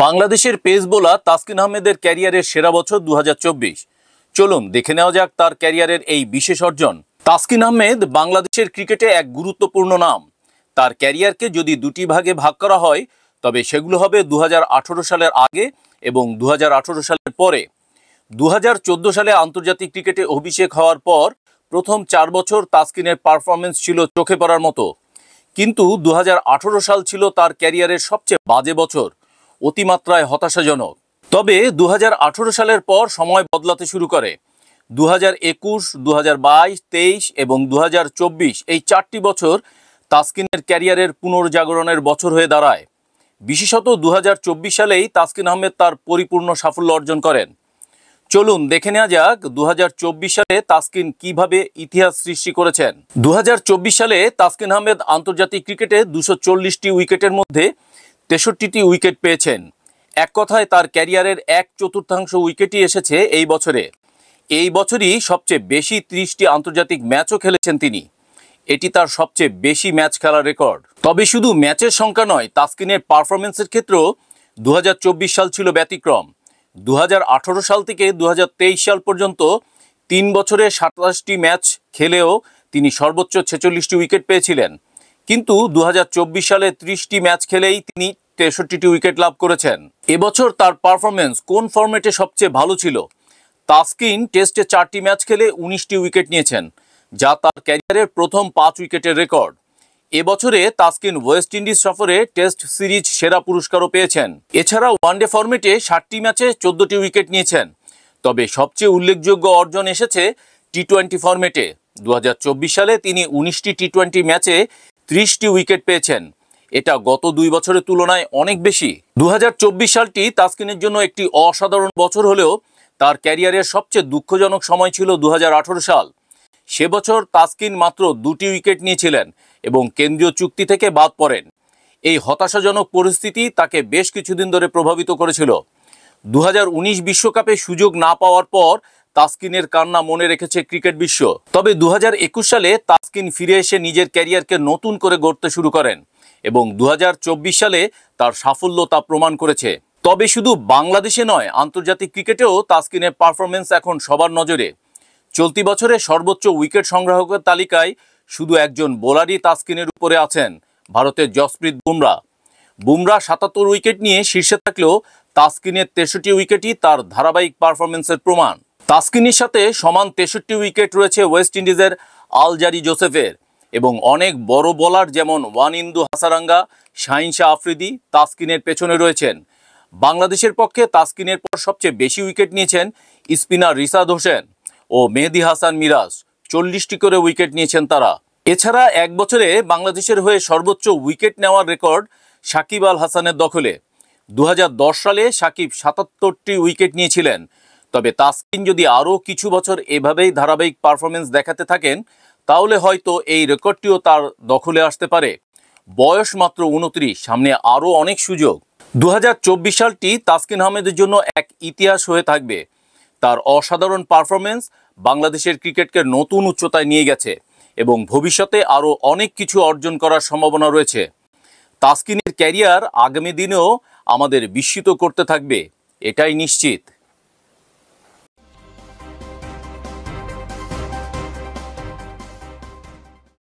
বাংলাদেশের pace bowler Taskin আহমেদের ক্যারিয়ারের সেরা বছর 2024। চলুন দেখে নেওয়া যাক তার ক্যারিয়ারের এই বিশেষ অর্জন। তাসকিন আহমেদ বাংলাদেশের ক্রিকেটে এক গুরুত্বপূর্ণ নাম। তার ক্যারিয়ারকে যদি দুটি ভাগে ভাগ করা হয় তবে সেগুলো হবে 2018 সালের আগে এবং 2018 সালের পরে। 2014 সালে আন্তর্জাতিক ক্রিকেটে অভিষেক হওয়ার পর প্রথম 4 বছর তাসকিনের পারফরমেন্স ছিল চোখে পড়ার মতো, কিন্তু 2018 সাল ছিল তার ক্যারিয়ারের সবচেয়ে বাজে বছর, অতিমাত্রায় হতাশাজনক। তবে 2018 সালের পর সময় বদলাতে শুরু করে। 2021, 2022, 23 এবং 2024 এই 4টি বছর তাসকিনের ক্যারিয়ারের পুনর্জাগরণের বছর হয়ে দাঁড়ায়। বিশেষত 2024 সালেই তাসকিন আহমেদ তার পরিপূর্ণ সাফল্য অর্জন করেন। চলুন দেখে নেওয়া যাক 2024 সালে তাসকিন কিভাবে ইতিহাস সৃষ্টি করেছেন। 2024 সালে তাসকিন আহমেদ আন্তর্জাতিক ক্রিকেটে 240টি উইকেটের মধ্যে 63টি উইকেট পেয়েছেন। এক কথায় তার ক্যারিয়ারের 1/4 উইকেটই এসেছে এই বছরে। এই বছরই সবচেয়ে বেশি 30টি আন্তর্জাতিক ম্যাচও খেলেছেন তিনি। এটি তার সবচেয়ে বেশি ম্যাচ খেলার রেকর্ড। তবে শুধু ম্যাচের সংখ্যা নয়, তাসকিনের পারফরমেন্সের ক্ষেত্রেও 2024 সাল ছিল ব্যতিক্রম। 2018 সাল থেকে 2023 সাল পর্যন্ত 3 বছরে 27টি ম্যাচ খেলেও তিনি সর্বোচ্চ 46টি উইকেট পেয়েছিলেন। কিন্তু 2024 সালে 30টি ম্যাচ খেলেই তিনি 63টি উইকেট লাভ করেছেন। এবছর তার পারফরমেন্স কোন ফরম্যাটে সবচেয়ে ভালো ছিল? তাসকিন টেস্টে 4টি ম্যাচ খেলে 19টি উইকেট নিয়েছেন, যা তার ক্যারিয়ারের প্রথম 5 উইকেটের রেকর্ড। এবছরে তাসকিন ওয়েস্ট ইন্ডিজ সফরে টেস্ট সিরিজ সেরা পুরস্কারও পেয়েছেন। এছাড়া ওয়ানডে ফরম্যাটে 60টি ম্যাচে 14টি উইকেট নিয়েছেন। তবে সবচেয়ে উল্লেখযোগ্য অর্জন এসেছে টি-20 ফরম্যাটে। 2024 সালে তিনি 19টি টি-20 ম্যাচে 30টি উইকেট পেয়েছেন। এটা গত 2 বছরের তুলনায় অনেক বেশি। 2024 সালটি তাসকিনের জন্য একটি অসাধারণ বছর হলেও তার ক্যারিয়ারের সবচেয়ে দুঃখজনক সময় ছিল 2018 সাল। সে বছর তাসকিন মাত্র 2টি উইকেট নিয়েছিলেন এবং কেন্দ্রীয় চুক্তি থেকে বাদ পড়েন। এই হতাশাজনক পরিস্থিতি তাকে বেশ কিছুদিন ধরে প্রভাবিত করেছিল। 2019 বিশ্বকাপে সুযোগ না পাওয়ার পর তাসকিনের কান্না মনে রেখেছে ক্রিকেট বিশ্ব। তবে 2021 সালে তাসকিন ফিরে এসে নিজের ক্যারিয়ারকে নতুন করে গড়তে শুরু করেন এবং 2024 সালে তার সাফল্য তা প্রমাণ করেছে। তবে শুধু বাংলাদেশে নয়, আন্তর্জাতিক ক্রিকেটেও তাসকিনের পারফরমেন্স এখন সবার নজরে। চলতি বছরে সর্বোচ্চ উইকেট সংগ্রাহকের তালিকায় শুধু একজন বোলারই তাসকিনের উপরে আছেন, ভারতের জসপ্রীত বুমরা। বুমরা 77 উইকেট নিয়ে শীর্ষে থাকলেও তাসকিনের 63 উইকেটই তার ধারাবাহিক পারফরমেন্সের প্রমাণ। তাসকিনের সাথে সমান 63 উইকেট রয়েছে ওয়েস্ট ইন্ডিজের আলজারি জোসেফের এবং অনেক বড় বোলার যেমন ওয়ানিন্দু হাসারাঙ্গা, শাহিন শাহ আফ্রিদি তাসকিনের পেছনে রয়েছেন। বাংলাদেশের পক্ষে তাসকিনের পর সবচেয়ে বেশি উইকেট নিয়েছেন স্পিনার রিশাদ হোসেন ও মেহেদী হাসান মিরাজ, 40টি করে উইকেট নিয়েছেন তারা। এছাড়া এক বছরে বাংলাদেশের হয়ে সর্বোচ্চ উইকেট নেওয়ার রেকর্ড সাকিব আল হাসানের দখলে। 2010 সালে সাকিব 77টি উইকেট নিয়েছিলেন। তবে তাসকিন যদি আরও কিছু বছর এভাবেই ধারাবাহিক পারফরমেন্স দেখাতে থাকেন তাহলে হয়তো এই রেকর্ডটিও তার দখলে আসতে পারে। বয়স মাত্র 29, সামনে আরও অনেক সুযোগ। 2024 সালটি তাসকিন আহমেদের জন্য এক ইতিহাস হয়ে থাকবে। তার অসাধারণ পারফরমেন্স বাংলাদেশের ক্রিকেটকে নতুন উচ্চতায় নিয়ে গেছে এবং ভবিষ্যতে আরও অনেক কিছু অর্জন করার সম্ভাবনা রয়েছে। তাসকিনের ক্যারিয়ার আগামী দিনেও আমাদের বিস্মিত করতে থাকবে, এটাই নিশ্চিত।